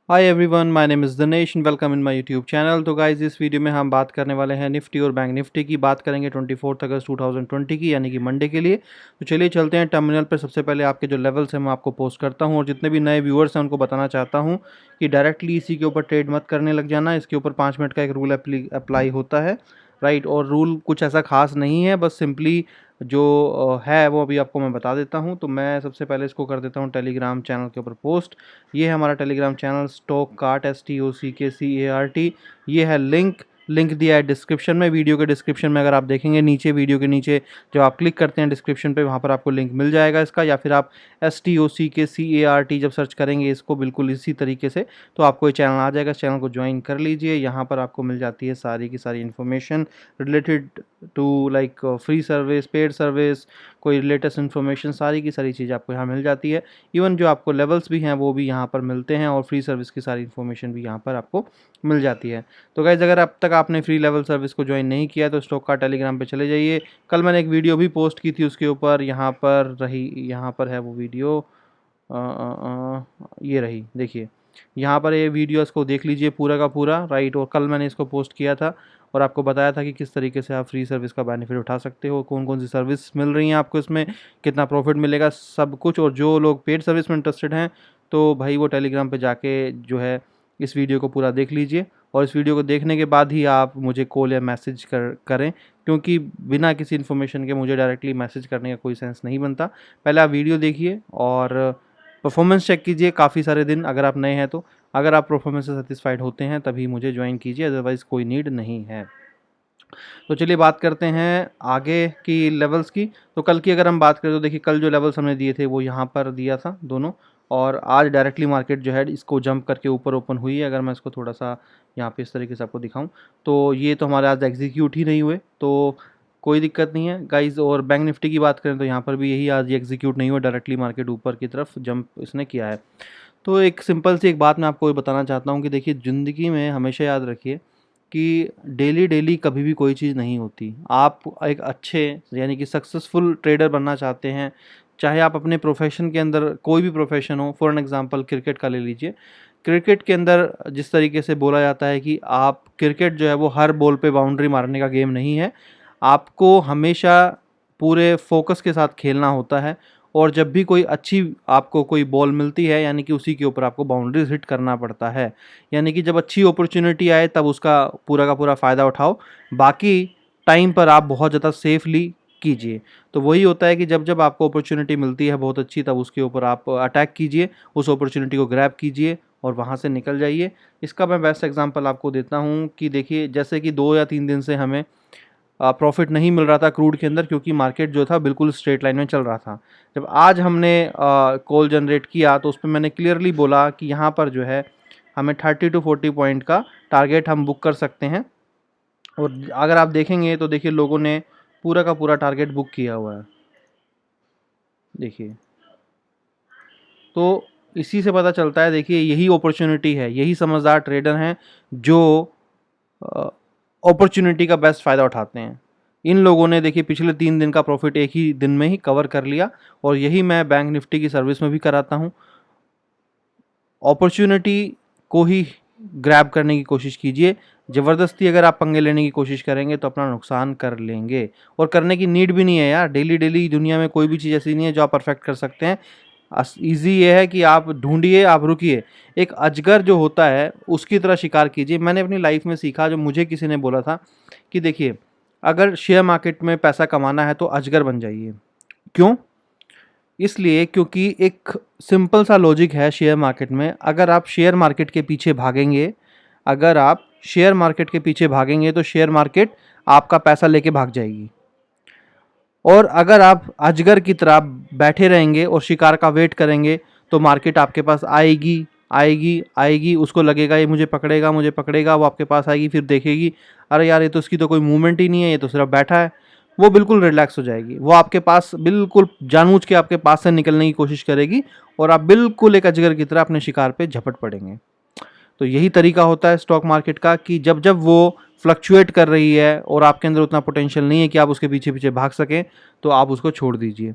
Hi everyone, my name is Dinesh and welcome in my YouTube channel. तो guys इस video में हम बात करने वाले हैं निफ्टी और बैंक निफ्टी की। बात करेंगे 24 अगस्त 2020 की, यानी कि मंडे के लिए। तो चलिए चलते हैं टर्मिनल पर। सबसे पहले आपके जो लेवल्स हैं मैं आपको पोस्ट करता हूं, और जितने भी नए व्यूअर्स हैं उनको बताना चाहता हूं कि डायरेक्टली इसी के ऊपर ट्रेड मत करने लग जाना। इसके ऊपर 5 मिनट का एक रूल अप्लाई होता है, राइट। और रूल कुछ ऐसा खास नहीं है, बस सिंपली जो है वो अभी आपको मैं बता देता हूं। तो मैं सबसे पहले इसको कर देता हूं टेलीग्राम चैनल के ऊपर पोस्ट। ये है हमारा Telegram channel stock cart, STOCKCART। ये है लिंक दिया है डिस्क्रिप्शन में, वीडियो के डिस्क्रिप्शन में। अगर आप देखेंगे नीचे, वीडियो के नीचे जब आप क्लिक करते हैं डिस्क्रिप्शन पे, वहाँ पर आपको लिंक मिल जाएगा इसका। या फिर आप STOCKCART जब सर्च करेंगे इसको बिल्कुल इसी तरीके से, तो आपको ये चैनल आ जाएगा। इस चैनल को ज्वाइन कर लीजिए। यहाँ पर आपको मिल जाती है सारी की सारी information related to like free service, paid service, कोई लेटेस्ट इन्फॉर्मेशन, सारी की सारी चीज़ आपको यहाँ मिल जाती है। इवन जो आपको लेवल्स भी हैं वो भी यहाँ पर मिलते हैं, और फ्री सर्विस की सारी इन्फॉर्मेशन भी यहाँ पर आपको मिल जाती है। तो गाइज, अगर अब तक आपने फ्री लेवल सर्विस को ज्वाइन नहीं किया तो स्टॉक का टेलीग्राम पे चले जाइए। कल मैंने एक वीडियो भी पोस्ट की थी उसके ऊपर, यहाँ पर है वो वीडियो। ये रही, देखिए यहाँ पर ये वीडियो, इसको देख लीजिए पूरा का पूरा, राइट। और कल मैंने इसको पोस्ट किया था और आपको बताया था कि किस तरीके से आप फ्री सर्विस का बेनिफिट उठा सकते हो, कौन कौन सी सर्विस मिल रही हैं आपको इसमें, कितना प्रॉफिट मिलेगा, सब कुछ। और जो लोग पेड सर्विस में इंटरेस्टेड हैं तो भाई वो टेलीग्राम पे जाके जो है इस वीडियो को पूरा देख लीजिए। और इस वीडियो को देखने के बाद ही आप मुझे कॉल या मैसेज करें, क्योंकि बिना किसी इन्फॉर्मेशन के मुझे डायरेक्टली मैसेज करने का कोई सेंस नहीं बनता। पहले आप वीडियो देखिए और परफॉर्मेंस चेक कीजिए काफ़ी सारे दिन, अगर आप नए हैं तो। अगर आप परफॉर्मेंस से सेटिस्फाइड होते हैं तभी मुझे ज्वाइन कीजिए, अदरवाइज़ कोई नीड नहीं है। तो चलिए बात करते हैं आगे की लेवल्स की। तो कल की अगर हम बात करें तो देखिए, कल जो लेवल्स हमने दिए थे वो यहाँ पर दिया था दोनों, और आज डायरेक्टली मार्केट जो है इसको जंप करके ऊपर ओपन हुई है। अगर मैं इसको थोड़ा सा यहाँ पे इस तरीके से आपको दिखाऊं तो ये तो हमारे आज एग्जीक्यूट ही नहीं हुए, तो कोई दिक्कत नहीं है गाइज। और बैंक निफ्टी की बात करें तो यहाँ पर भी यही आज एग्जीक्यूट नहीं हुआ, डायरेक्टली मार्केट ऊपर की तरफ जंप इसने किया है। तो एक सिंपल सी एक बात मैं आपको बताना चाहता हूँ कि देखिए, ज़िंदगी में हमेशा याद रखिए कि डेली डेली कभी भी कोई चीज़ नहीं होती। आप एक अच्छे यानी कि सक्सेसफुल ट्रेडर बनना चाहते हैं, चाहे आप अपने प्रोफेशन के अंदर कोई भी प्रोफेशन हो, फॉर एन एग्जांपल क्रिकेट का ले लीजिए। क्रिकेट के अंदर जिस तरीके से बोला जाता है कि आप क्रिकेट जो है वो हर बॉल पे बाउंड्री मारने का गेम नहीं है। आपको हमेशा पूरे फोकस के साथ खेलना होता है, और जब भी कोई अच्छी आपको कोई बॉल मिलती है यानी कि उसी के ऊपर आपको बाउंड्रीज हिट करना पड़ता है। यानी कि जब अच्छी अपॉर्चुनिटी आए तब उसका पूरा का पूरा फ़ायदा उठाओ, बाकी टाइम पर आप बहुत ज़्यादा सेफली कीजिए। तो वही होता है कि जब जब आपको अपॉर्चुनिटी मिलती है बहुत अच्छी, तब उसके ऊपर आप अटैक कीजिए, उस अपॉर्चुनिटी को ग्रैब कीजिए और वहाँ से निकल जाइए। इसका मैं बेस्ट एग्जांपल आपको देता हूँ कि देखिए, जैसे कि 2 या 3 दिन से हमें प्रॉफिट नहीं मिल रहा था क्रूड के अंदर, क्योंकि मार्केट जो था बिल्कुल स्ट्रेट लाइन में चल रहा था। जब आज हमने कॉल जनरेट किया तो उस पर मैंने क्लियरली बोला कि यहाँ पर जो है हमें 30 टू 40 पॉइंट का टारगेट हम बुक कर सकते हैं। और अगर आप देखेंगे तो देखिए, लोगों ने पूरा का पूरा टारगेट बुक किया हुआ है, देखिए। तो इसी से पता चलता है, देखिए यही अपॉर्चुनिटी है, यही समझदार ट्रेडर हैं जो अपॉर्चुनिटी का बेस्ट फ़ायदा उठाते हैं। इन लोगों ने देखिए पिछले 3 दिन का प्रॉफिट एक ही दिन में ही कवर कर लिया, और यही मैं बैंक निफ्टी की सर्विस में भी कराता हूँ। अपॉर्चुनिटी को ही ग्रैब करने की कोशिश कीजिए। ज़बरदस्ती अगर आप पंगे लेने की कोशिश करेंगे तो अपना नुकसान कर लेंगे, और करने की नीड भी नहीं है यार। डेली डेली दुनिया में कोई भी चीज़ ऐसी नहीं है जो आप परफेक्ट कर सकते हैं। ईज़ी ये है कि आप ढूंढिए, आप रुकिए, एक अजगर जो होता है उसकी तरह शिकार कीजिए। मैंने अपनी लाइफ में सीखा, जो मुझे किसी ने बोला था कि देखिए, अगर शेयर मार्केट में पैसा कमाना है तो अजगर बन जाइए। क्यों? इसलिए क्योंकि एक सिंपल सा लॉजिक है शेयर मार्केट में। अगर आप शेयर मार्केट के पीछे भागेंगे, अगर आप शेयर मार्केट के पीछे भागेंगे तो शेयर मार्केट आपका पैसा लेके भाग जाएगी। और अगर आप अजगर की तरह बैठे रहेंगे और शिकार का वेट करेंगे तो मार्केट आपके पास आएगी आएगी आएगी। उसको लगेगा ये मुझे पकड़ेगा मुझे पकड़ेगा, वो आपके पास आएगी, फिर देखेगी अरे यार ये तो इसकी तो कोई मूवमेंट ही नहीं है, ये तो सिर्फ बैठा है। वो बिल्कुल रिलैक्स हो जाएगी, वो आपके पास बिल्कुल जानबूझ के आपके पास से निकलने की कोशिश करेगी, और आप बिल्कुल एक अजगर की तरह अपने शिकार पे झपट पड़ेंगे। तो यही तरीका होता है स्टॉक मार्केट का कि जब जब वो फ्लक्चुएट कर रही है और आपके अंदर उतना पोटेंशियल नहीं है कि आप उसके पीछे पीछे भाग सकें, तो आप उसको छोड़ दीजिए।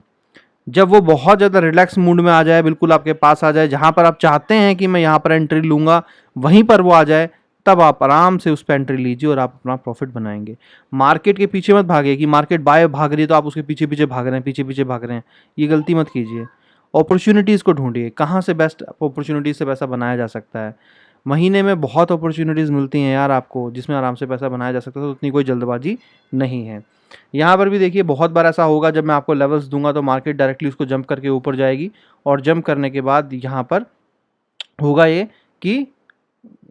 जब वो बहुत ज़्यादा रिलैक्स मूड में आ जाए, बिल्कुल आपके पास आ जाए, जहाँ पर आप चाहते हैं कि मैं यहाँ पर एंट्री लूँगा, वहीं पर वो आ जाए, तब आप आराम से उस पर एंट्री लीजिए और आप अपना प्रॉफिट बनाएंगे। मार्केट के पीछे मत भागिए कि मार्केट बाय भाग रही है तो आप उसके पीछे पीछे भाग रहे हैं, पीछे पीछे भाग रहे हैं, ये गलती मत कीजिए। अपॉर्चुनिटीज़ को ढूंढिए, कहाँ से बेस्ट अपॉर्चुनिटीज़ से पैसा बनाया जा सकता है। महीने में बहुत अपॉर्चुनिटीज़ मिलती हैं यार आपको, जिसमें आराम से पैसा बनाया जा सकता है, तो उतनी कोई जल्दबाजी नहीं है। यहाँ पर भी देखिए बहुत बार ऐसा होगा, जब मैं आपको लेवल्स दूंगा तो मार्केट डायरेक्टली उसको जंप करके ऊपर जाएगी, और जंप करने के बाद यहाँ पर होगा ये कि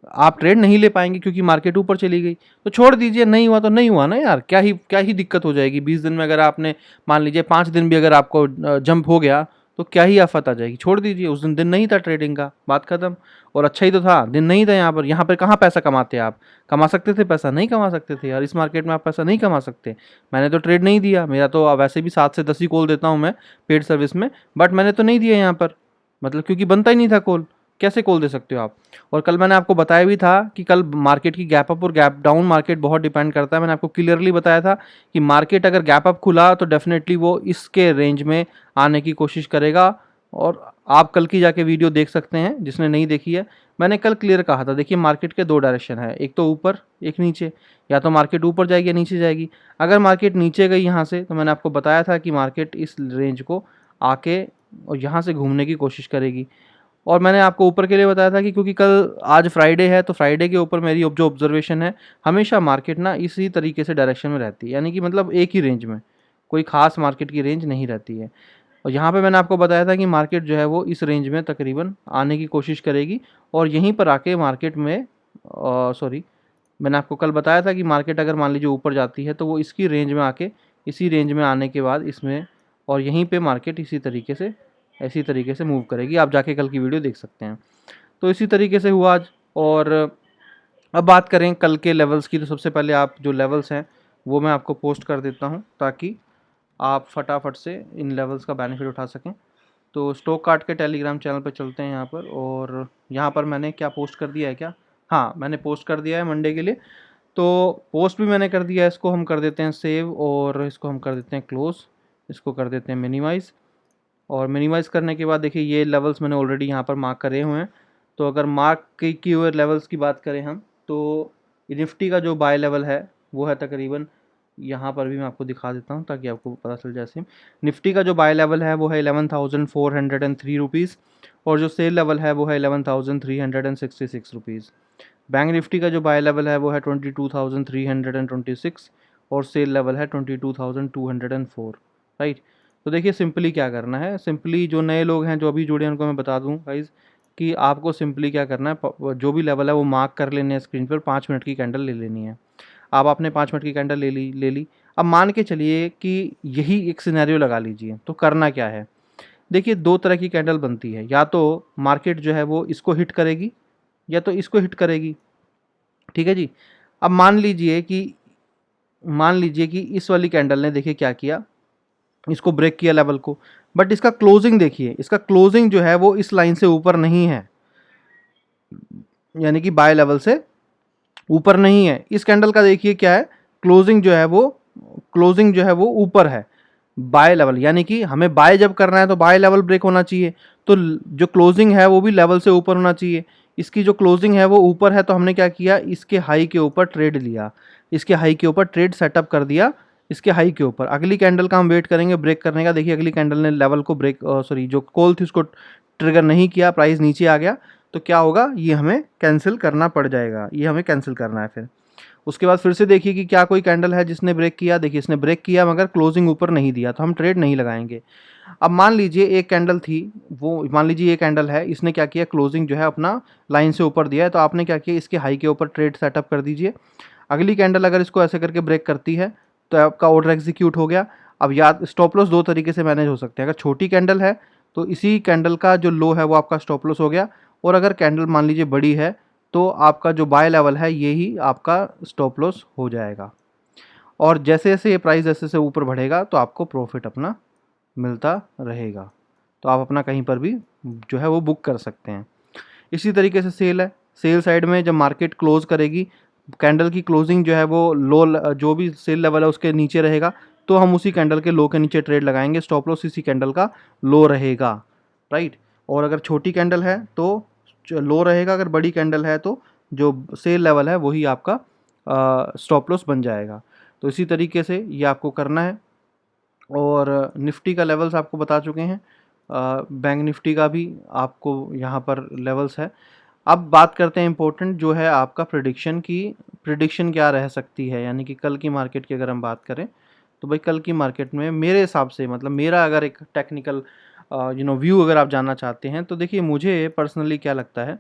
आप ट्रेड नहीं ले पाएंगे क्योंकि मार्केट ऊपर चली गई। तो छोड़ दीजिए, नहीं हुआ तो नहीं हुआ ना यार, क्या ही दिक्कत हो जाएगी। 20 दिन में अगर आपने मान लीजिए 5 दिन भी अगर आपको जंप हो गया तो क्या ही आफत आ जाएगी, छोड़ दीजिए। उस दिन नहीं था ट्रेडिंग का, बात खत्म। और अच्छा ही तो था, दिन नहीं था। यहाँ पर कहाँ पैसा कमाते आप? कमा सकते थे पैसा? नहीं कमा सकते थे यार, इस मार्केट में आप पैसा नहीं कमा सकते। मैंने तो ट्रेड नहीं दिया, मेरा तो वैसे भी 7 से 10 ही कॉल देता हूँ मैं पेड सर्विस में, बट मैंने तो नहीं दिया यहाँ पर, मतलब क्योंकि बनता ही नहीं था कॉल। कैसे कॉल दे सकते हो आप? और कल मैंने आपको बताया भी था कि कल मार्केट की गैप अप और गैप डाउन मार्केट बहुत डिपेंड करता है। मैंने आपको क्लियरली बताया था कि मार्केट अगर गैप अप खुला तो डेफिनेटली वो इसके रेंज में आने की कोशिश करेगा। और आप कल की जाके वीडियो देख सकते हैं, जिसने नहीं देखी है। मैंने कल क्लियर कहा था, देखिए मार्केट के 2 डायरेक्शन है, एक तो ऊपर एक नीचे। या तो मार्केट ऊपर जाएगी या नीचे जाएगी। अगर मार्केट नीचे गई यहाँ से, तो मैंने आपको बताया था कि मार्केट इस रेंज को आके और यहाँ से घूमने की कोशिश करेगी। और मैंने आपको ऊपर के लिए बताया था कि क्योंकि कल आज फ्राइडे है, तो फ्राइडे के ऊपर मेरी जो ऑब्जर्वेशन है, हमेशा मार्केट ना इसी तरीके से डायरेक्शन में रहती है, यानी कि मतलब एक ही रेंज में, कोई खास मार्केट की रेंज नहीं रहती है। और यहाँ पे मैंने आपको बताया था कि मार्केट जो है वो इस रेंज में तकरीबन आने की कोशिश करेगी, और यहीं पर आके मार्केट में सॉरी, मैंने आपको कल बताया था कि मार्केट अगर मान लीजिए ऊपर जाती है तो वो इसकी रेंज में आके, इसी रेंज में आने के बाद इसमें, और यहीं पे मार्केट इसी तरीके से मूव करेगी। आप जाके कल की वीडियो देख सकते हैं। तो इसी तरीके से हुआ आज। और अब बात करें कल के लेवल्स की, तो सबसे पहले आप जो लेवल्स हैं वो मैं आपको पोस्ट कर देता हूं, ताकि आप फटाफट से इन लेवल्स का बेनिफिट उठा सकें। तो स्टॉक कार्ड के टेलीग्राम चैनल पर चलते हैं यहाँ पर, और यहाँ पर मैंने क्या पोस्ट कर दिया है क्या? हाँ, मैंने पोस्ट कर दिया है मंडे के लिए। तो पोस्ट भी मैंने कर दिया है, इसको हम कर देते हैं सेव, और इसको हम कर देते हैं क्लोज़, इसको कर देते हैं मिनिमाइज़। और मिनिमाइज़ करने के बाद देखिए ये लेवल्स मैंने ऑलरेडी यहाँ पर मार्क करे हुए हैं। तो अगर मार्क किए हुए लेवल्स की बात करें हम, तो निफ्टी का जो बाय लेवल है वो है तकरीबन, यहाँ पर भी मैं आपको दिखा देता हूँ ताकि आपको पता चल जाए सेम। निफ्टी का जो बाय लेवल है वो है 11,403 रुपीज़, और जो सेल लेवल है वो है 11,366 रुपीज़। बैंक निफ्टी का जो बाय लेवल है वो है 22,326, और सेल लेवल है 22,204। राइट। तो देखिए सिंपली क्या करना है, सिंपली जो नए लोग हैं जो अभी जुड़े हैं उनको मैं बता दूं गाइज़, कि आपको सिंपली क्या करना है, जो भी लेवल है वो मार्क कर लेने हैं स्क्रीन पर, 5 मिनट की कैंडल ले लेनी है। अब आपने 5 मिनट की कैंडल ले ली। अब मान के चलिए कि यही एक सिनेरियो लगा लीजिए, तो करना क्या है? देखिए 2 तरह की कैंडल बनती है, या तो मार्केट जो है वो इसको हिट करेगी, या तो इसको हिट करेगी। ठीक है जी। अब मान लीजिए कि इस वाली कैंडल ने देखिए क्या किया, इसको ब्रेक किया लेवल को, बट इसका क्लोजिंग देखिए, इसका क्लोजिंग जो है वो इस लाइन से ऊपर नहीं है, यानी कि बाय लेवल से ऊपर नहीं है। इस कैंडल का देखिए क्या है, क्लोजिंग जो है वो ऊपर है बाय लेवल, यानी कि हमें बाय जब करना है तो बाय लेवल ब्रेक होना चाहिए, तो जो क्लोजिंग है वो भी लेवल से ऊपर होना चाहिए। इसकी जो क्लोजिंग है वो ऊपर है, तो हमने क्या किया, इसके हाई के ऊपर ट्रेड लिया, इसके हाई के ऊपर ट्रेड सेटअप कर दिया, इसके हाई के ऊपर। अगली कैंडल का हम वेट करेंगे ब्रेक करने का। देखिए अगली कैंडल ने लेवल को ब्रेक, सॉरी, जो कॉल थी उसको ट्रिगर नहीं किया, प्राइस नीचे आ गया, तो क्या होगा, ये हमें कैंसिल करना पड़ जाएगा, ये हमें कैंसिल करना है। फिर उसके बाद फिर से देखिए कि क्या कोई कैंडल है जिसने ब्रेक किया। देखिए इसने ब्रेक किया मगर क्लोजिंग ऊपर नहीं दिया, तो हम ट्रेड नहीं लगाएंगे। अब मान लीजिए एक कैंडल थी, वो मान लीजिए ये कैंडल है, इसने क्या किया, क्लोजिंग जो है अपना लाइन से ऊपर दिया है, तो आपने क्या किया, इसके हाई के ऊपर ट्रेड सेटअप कर दीजिए। अगली कैंडल अगर इसको ऐसे करके ब्रेक करती है तो आपका ऑर्डर एग्जीक्यूट हो गया। अब याद, स्टॉप लॉस 2 तरीके से मैनेज हो सकते हैं। अगर छोटी कैंडल है तो इसी कैंडल का जो लो है वो आपका स्टॉप लॉस हो गया, और अगर कैंडल मान लीजिए बड़ी है तो आपका जो बाय लेवल है ये ही आपका स्टॉप लॉस हो जाएगा। और जैसे जैसे ये प्राइस जैसे जैसे ऊपर बढ़ेगा तो आपको प्रॉफिट अपना मिलता रहेगा, तो आप अपना कहीं पर भी जो है वो बुक कर सकते हैं। इसी तरीके से सेल है, सेल साइड में जब मार्केट क्लोज करेगी, कैंडल की क्लोजिंग जो है वो लो, जो भी सेल लेवल है उसके नीचे रहेगा, तो हम उसी कैंडल के लो के नीचे ट्रेड लगाएंगे, स्टॉप लॉस इसी कैंडल का लो रहेगा, राइट। और अगर छोटी कैंडल है तो लो रहेगा, अगर बड़ी कैंडल है तो जो सेल लेवल है वही आपका स्टॉप लॉस बन जाएगा। तो इसी तरीके से ये आपको करना है। और निफ्टी का लेवल्स आपको बता चुके हैं, बैंक निफ्टी का भी आपको यहाँ पर लेवल्स है। अब बात करते हैं इम्पोर्टेंट जो है आपका प्रिडिक्शन की, प्रिडिक्शन क्या रह सकती है, यानी कि कल की मार्केट की अगर हम बात करें तो भाई कल की मार्केट में मेरे हिसाब से, मतलब मेरा अगर एक टेक्निकल व्यू अगर आप जानना चाहते हैं तो देखिए मुझे पर्सनली क्या लगता है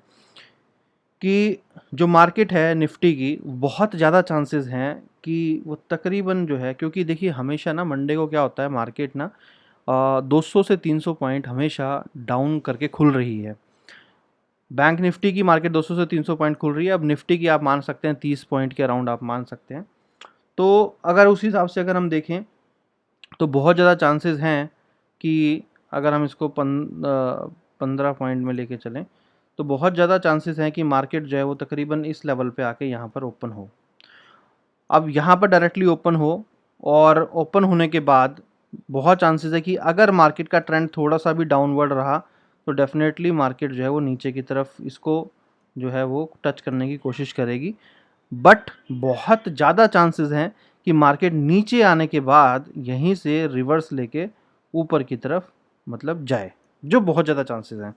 कि जो मार्केट है निफ्टी की, बहुत ज़्यादा चांसेस हैं कि वो तकरीबन जो है, क्योंकि देखिए हमेशा ना मंडे को क्या होता है, मार्केट ना 200 से 300 पॉइंट हमेशा डाउन करके खुल रही है। बैंक निफ्टी की मार्केट 200 से 300 पॉइंट खुल रही है, अब निफ्टी की आप मान सकते हैं 30 पॉइंट के अराउंड आप मान सकते हैं। तो अगर उस हिसाब से अगर हम देखें तो बहुत ज़्यादा चांसेस हैं कि अगर हम इसको 15 पॉइंट में लेके चलें तो बहुत ज़्यादा चांसेस हैं कि मार्केट जो है वो तकरीबन इस लेवल पे आके यहाँ पर ओपन हो। अब यहाँ पर डायरेक्टली ओपन हो, और ओपन होने के बाद बहुत चांसेस है कि अगर मार्केट का ट्रेंड थोड़ा सा भी डाउनवर्ड रहा तो डेफिनेटली मार्केट जो है वो नीचे की तरफ इसको जो है वो टच करने की कोशिश करेगी। बट बहुत ज़्यादा चांसेस हैं कि मार्केट नीचे आने के बाद यहीं से रिवर्स लेके ऊपर की तरफ मतलब जाए, जो बहुत ज़्यादा चांसेस हैं।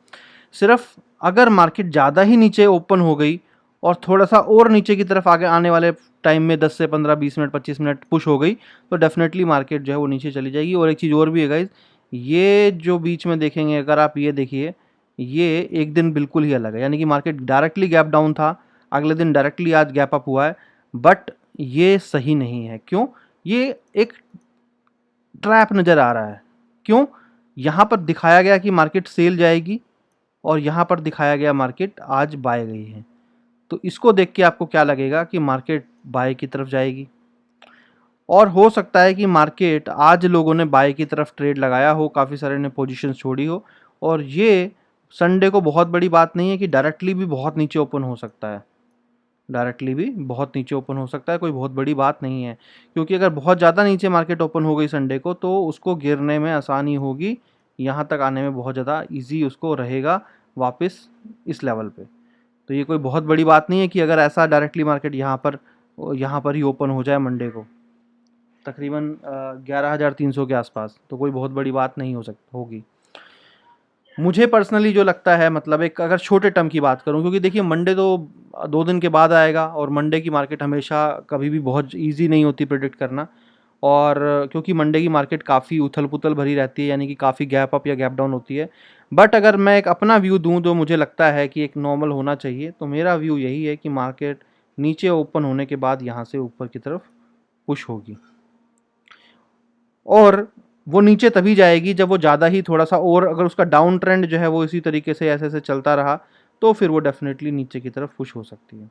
सिर्फ अगर मार्केट ज़्यादा ही नीचे ओपन हो गई और थोड़ा सा और नीचे की तरफ आगे आने वाले टाइम में 10 से 15 20 मिनट 25 मिनट पुश हो गई तो डेफिनेटली मार्केट जो है वो नीचे चली जाएगी। और एक चीज़ और भी है गाइज, ये जो बीच में देखेंगे अगर आप ये देखिए, ये एक दिन बिल्कुल ही अलग है, यानी कि मार्केट डायरेक्टली गैप डाउन था, अगले दिन डायरेक्टली आज गैप अप हुआ है, बट ये सही नहीं है। क्यों? ये एक ट्रैप नज़र आ रहा है। क्यों? यहाँ पर दिखाया गया कि मार्केट सेल जाएगी और यहाँ पर दिखाया गया मार्केट आज बाय गई है। तो इसको देख के आपको क्या लगेगा कि मार्केट बाय की तरफ जाएगी, और हो सकता है कि मार्केट आज लोगों ने बाय की तरफ ट्रेड लगाया हो, काफ़ी सारे ने पोजीशन छोड़ी हो, और ये संडे को बहुत बड़ी बात नहीं है कि डायरेक्टली भी बहुत नीचे ओपन हो सकता है, डायरेक्टली भी बहुत नीचे ओपन हो सकता है, कोई बहुत बड़ी बात नहीं है। क्योंकि अगर बहुत ज़्यादा नीचे मार्केट ओपन हो गई संडे को तो उसको गिरने में आसानी होगी, यहाँ तक आने में बहुत ज़्यादा ईजी उसको रहेगा वापस इस लेवल पे। तो ये कोई बहुत बड़ी बात नहीं है कि अगर ऐसा डायरेक्टली मार्केट यहाँ पर ही ओपन हो जाए मंडे को तकरीबन 11,300 के आसपास, तो कोई बहुत बड़ी बात नहीं होगी। मुझे पर्सनली जो लगता है, मतलब एक अगर छोटे टर्म की बात करूं, क्योंकि देखिए मंडे तो 2 दिन के बाद आएगा और मंडे की मार्केट हमेशा कभी भी बहुत इजी नहीं होती प्रेडिक्ट करना, और क्योंकि मंडे की मार्केट काफ़ी उथल पुथल भरी रहती है, यानी कि काफ़ी गैप अप या गैप डाउन होती है। बट अगर मैं एक अपना व्यू दूं जो मुझे लगता है कि एक नॉर्मल होना चाहिए, तो मेरा व्यू यही है कि मार्केट नीचे ओपन होने के बाद यहाँ से ऊपर की तरफ पुश होगी, और वो नीचे तभी जाएगी जब वो ज़्यादा ही थोड़ा सा, और अगर उसका डाउन ट्रेंड जो है वो इसी तरीके से ऐसे ऐसे चलता रहा तो फिर वो डेफिनेटली नीचे की तरफ पुश हो सकती है।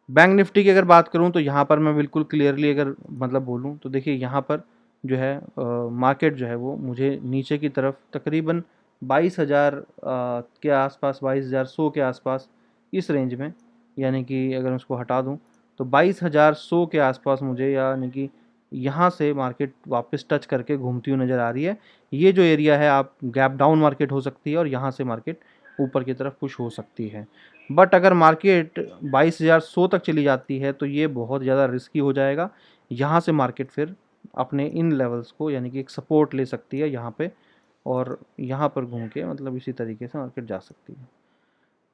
बैंक निफ्टी की अगर बात करूं तो यहाँ पर मैं बिल्कुल क्लियरली अगर मतलब बोलूं तो देखिए यहाँ पर जो है मार्केट जो है वो मुझे नीचे की तरफ तकरीबन 22,000 के आसपास, 22,100 के आसपास इस रेंज में, यानी कि अगर उसको हटा दूं तो 22,100 के आसपास मुझे, यानी कि यहाँ से मार्केट वापस टच करके घूमती हुई नज़र आ रही है। ये जो एरिया है आप गैप डाउन मार्केट हो सकती है और यहाँ से मार्केट ऊपर की तरफ पुश हो सकती है। बट अगर मार्केट 22,100 तक चली जाती है तो ये बहुत ज़्यादा रिस्की हो जाएगा। यहाँ से मार्केट फिर अपने इन लेवल्स को, यानी कि एक सपोर्ट ले सकती है यहाँ पे, और यहाँ पर घूम के मतलब इसी तरीके से मार्केट जा सकती है।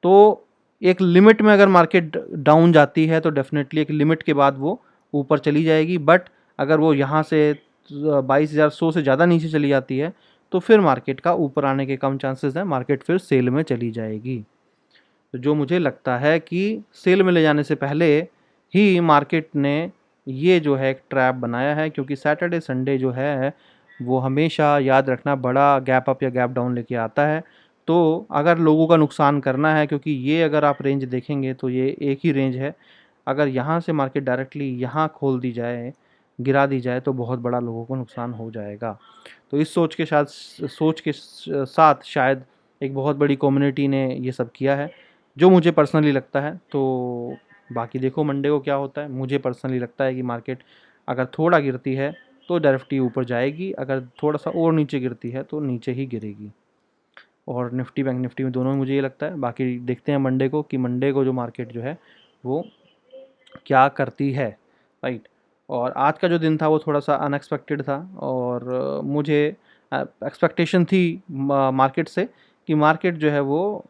तो एक लिमिट में अगर मार्केट डाउन जाती है तो डेफिनेटली एक लिमिट के बाद वो ऊपर चली जाएगी, बट अगर वो यहाँ से 22,100 से ज़्यादा नीचे चली जाती है तो फिर मार्केट का ऊपर आने के कम चांसेस हैं, मार्केट फिर सेल में चली जाएगी। तो जो मुझे लगता है कि सेल में ले जाने से पहले ही मार्केट ने ये जो है एक ट्रैप बनाया है, क्योंकि सैटरडे संडे जो है वो हमेशा याद रखना बड़ा गैप अप या गैप डाउन लेके आता है। तो अगर लोगों का नुकसान करना है, क्योंकि ये अगर आप रेंज देखेंगे तो ये एक ही रेंज है, अगर यहाँ से मार्केट डायरेक्टली यहाँ खोल दी जाए, गिरा दी जाए तो बहुत बड़ा लोगों को नुकसान हो जाएगा। तो इस सोच के साथ शायद एक बहुत बड़ी कम्युनिटी ने ये सब किया है, जो मुझे पर्सनली लगता है। तो बाकी देखो मंडे को क्या होता है। मुझे पर्सनली लगता है कि मार्केट अगर थोड़ा गिरती है तो निफ्टी ऊपर जाएगी, अगर थोड़ा सा और नीचे गिरती है तो नीचे ही गिरेगी। और निफ्टी बैंक निफ्टी में दोनों में मुझे ये लगता है। बाकी देखते हैं मंडे को कि मंडे को जो मार्केट जो है वो क्या करती है, राइट। और आज का जो दिन था वो थोड़ा सा अनएक्सपेक्टेड था, और मुझे एक्सपेक्टेशन थी मार्केट से कि मार्केट जो है वो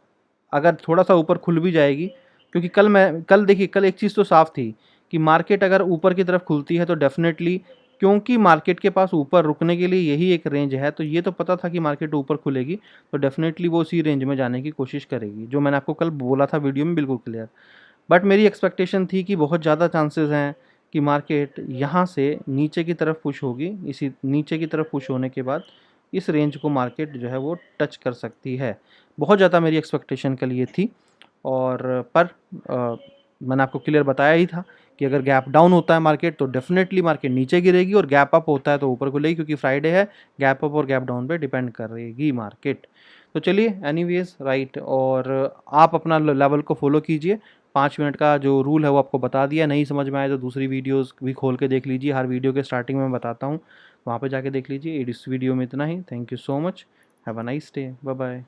अगर थोड़ा सा ऊपर खुल भी जाएगी, क्योंकि कल देखिए, कल एक चीज़ तो साफ थी कि मार्केट अगर ऊपर की तरफ खुलती है तो डेफिनेटली, क्योंकि मार्केट के पास ऊपर रुकने के लिए यही एक रेंज है, तो ये तो पता था कि मार्केट ऊपर खुलेगी, तो डेफिनेटली वो उसी रेंज में जाने की कोशिश करेगी, जो मैंने आपको कल बोला था वीडियो में, बिल्कुल क्लियर। बट मेरी एक्सपेक्टेशन थी कि बहुत ज़्यादा चांसेस हैं कि मार्केट यहाँ से नीचे की तरफ पुश होगी, इसी नीचे की तरफ पुश होने के बाद इस रेंज को मार्केट जो है वो टच कर सकती है। बहुत ज़्यादा मेरी एक्सपेक्टेशन के लिए थी। और पर मैंने आपको क्लियर बताया ही था कि अगर गैप डाउन होता है मार्केट तो डेफिनेटली मार्केट नीचे गिरेगी, और गैप अप होता है तो ऊपर खुलेगी, क्योंकि फ्राइडे है, गैप अप और गैप डाउन पे डिपेंड करेगी मार्केट। तो चलिए एनीवेज, राइट। और आप अपना लेवल को फॉलो कीजिए। 5 मिनट का जो रूल है वो आपको बता दिया, नहीं समझ में आए तो दूसरी वीडियोस भी खोल के देख लीजिए, हर वीडियो के स्टार्टिंग में मैं बताता हूँ, वहाँ पे जाके देख लीजिए। इस वीडियो में इतना ही। Thank you so much. Have a nice day. Bye bye.